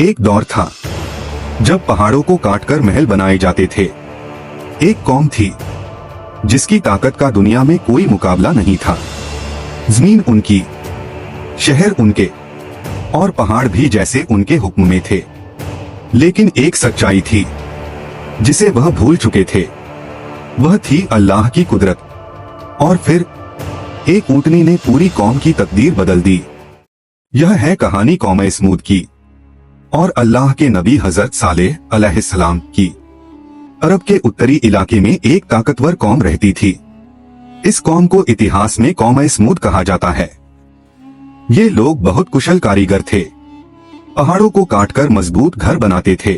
एक दौर था जब पहाड़ों को काटकर महल बनाए जाते थे। एक कौम थी जिसकी ताकत का दुनिया में कोई मुकाबला नहीं था। जमीन उनकी, शहर उनके और पहाड़ भी जैसे उनके हुक्म में थे। लेकिन एक सच्चाई थी जिसे वह भूल चुके थे, वह थी अल्लाह की कुदरत। और फिर एक ऊंटनी ने पूरी कौम की तकदीर बदल दी। यह है कहानी कौम समूद की और अल्लाह के नबी हजरत सालेह अलैहिस्सलाम की। अरब के उत्तरी इलाके में एक ताकतवर कौम रहती थी। इस कौम को इतिहास में कौम समूद कहा जाता है। ये लोग बहुत कुशल कारीगर थे। पहाड़ों को काटकर मजबूत घर बनाते थे।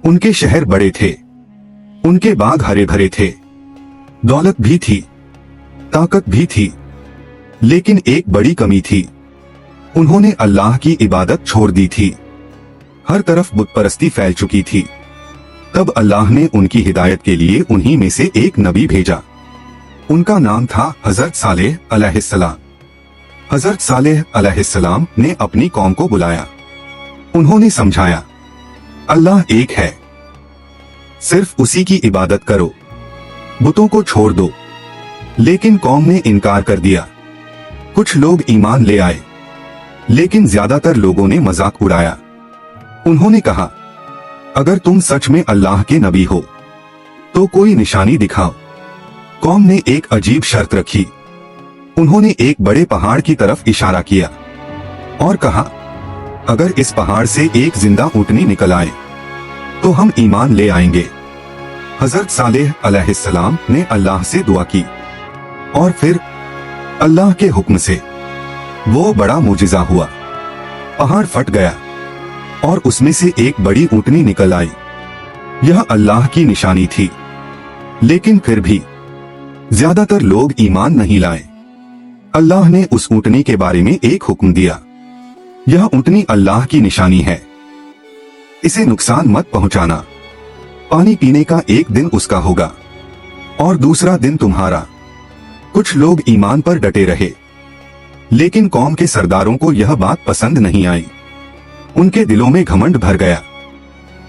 उनके शहर बड़े थे, उनके बाग हरे भरे थे। दौलत भी थी, ताकत भी थी, लेकिन एक बड़ी कमी थी, उन्होंने अल्लाह की इबादत छोड़ दी थी। हर तरफ बुत परस्ती फैल चुकी थी। तब अल्लाह ने उनकी हिदायत के लिए उन्हीं में से एक नबी भेजा। उनका नाम था हजरत सालेह अलैहिस्सलाम। हजरत सालेह अलैहिस्सलाम ने अपनी कौम को बुलाया। उन्होंने समझाया, अल्लाह एक है, सिर्फ उसी की इबादत करो, बुतों को छोड़ दो। लेकिन कौम ने इनकार कर दिया। कुछ लोग ईमान ले आए, लेकिन ज्यादातर लोगों ने मजाक उड़ाया। उन्होंने कहा, अगर तुम सच में अल्लाह के नबी हो तो कोई निशानी दिखाओ। कौम ने एक अजीब शर्त रखी। उन्होंने एक बड़े पहाड़ की तरफ इशारा किया और कहा, अगर इस पहाड़ से एक जिंदा ऊंटनी निकल आए तो हम ईमान ले आएंगे। हजरत सालेह अलैहिस्सलाम ने अल्लाह से दुआ की और फिर अल्लाह के हुक्म से वो बड़ा मुजिजा हुआ। पहाड़ फट गया और उसमें से एक बड़ी ऊंटनी निकल आई। यह अल्लाह की निशानी थी, लेकिन फिर भी ज्यादातर लोग ईमान नहीं लाए। अल्लाह ने उस ऊंटनी के बारे में एक हुक्म दिया, यह ऊंटनी अल्लाह की निशानी है, इसे नुकसान मत पहुंचाना। पानी पीने का एक दिन उसका होगा और दूसरा दिन तुम्हारा। कुछ लोग ईमान पर डटे रहे, लेकिन कौम के सरदारों को यह बात पसंद नहीं आई। उनके दिलों में घमंड भर गया।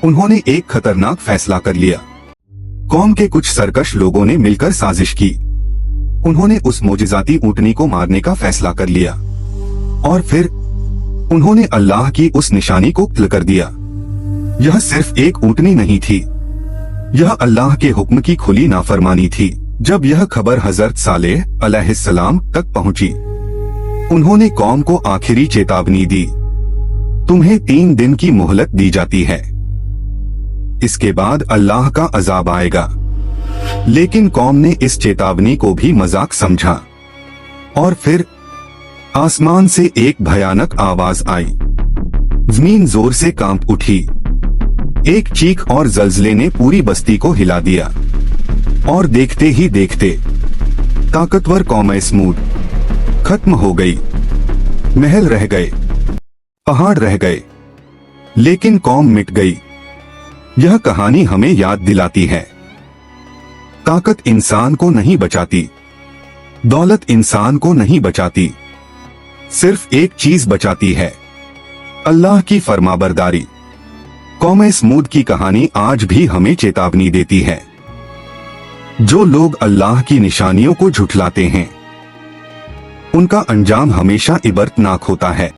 उन्होंने एक खतरनाक फैसला कर लिया। कौम के कुछ सरकश लोगों ने मिलकर साजिश की। उन्होंने उस मोजिजाती ऊंटनी को मारने का फैसला कर लिया और फिर उन्होंने अल्लाह की उस निशानी को तिल कर दिया। यह सिर्फ एक ऊंटनी नहीं थी, यह अल्लाह के हुक्म की खुली नाफरमानी थी। जब यह खबर हजरत सालेह अलैहिस्सलाम तक पहुंची, उन्होंने कौम को आखिरी चेतावनी दी, तुम्हें 3 दिन की मोहलत दी जाती है, इसके बाद अल्लाह का अजाब आएगा। लेकिन कौम ने इस चेतावनी को भी मजाक समझा और फिर आसमान से एक भयानक आवाज आई। जमीन जोर से कांप उठी। एक चीख और जल्जले ने पूरी बस्ती को हिला दिया और देखते ही देखते ताकतवर कौम समूद खत्म हो गई। महल रह गए, पहाड़ रह गए, लेकिन कौम मिट गई। यह कहानी हमें याद दिलाती है, ताकत इंसान को नहीं बचाती, दौलत इंसान को नहीं बचाती, सिर्फ एक चीज बचाती है, अल्लाह की फरमाबरदारी। कौम समूद की कहानी आज भी हमें चेतावनी देती है, जो लोग अल्लाह की निशानियों को झुठलाते हैं उनका अंजाम हमेशा इबरतनाक होता है।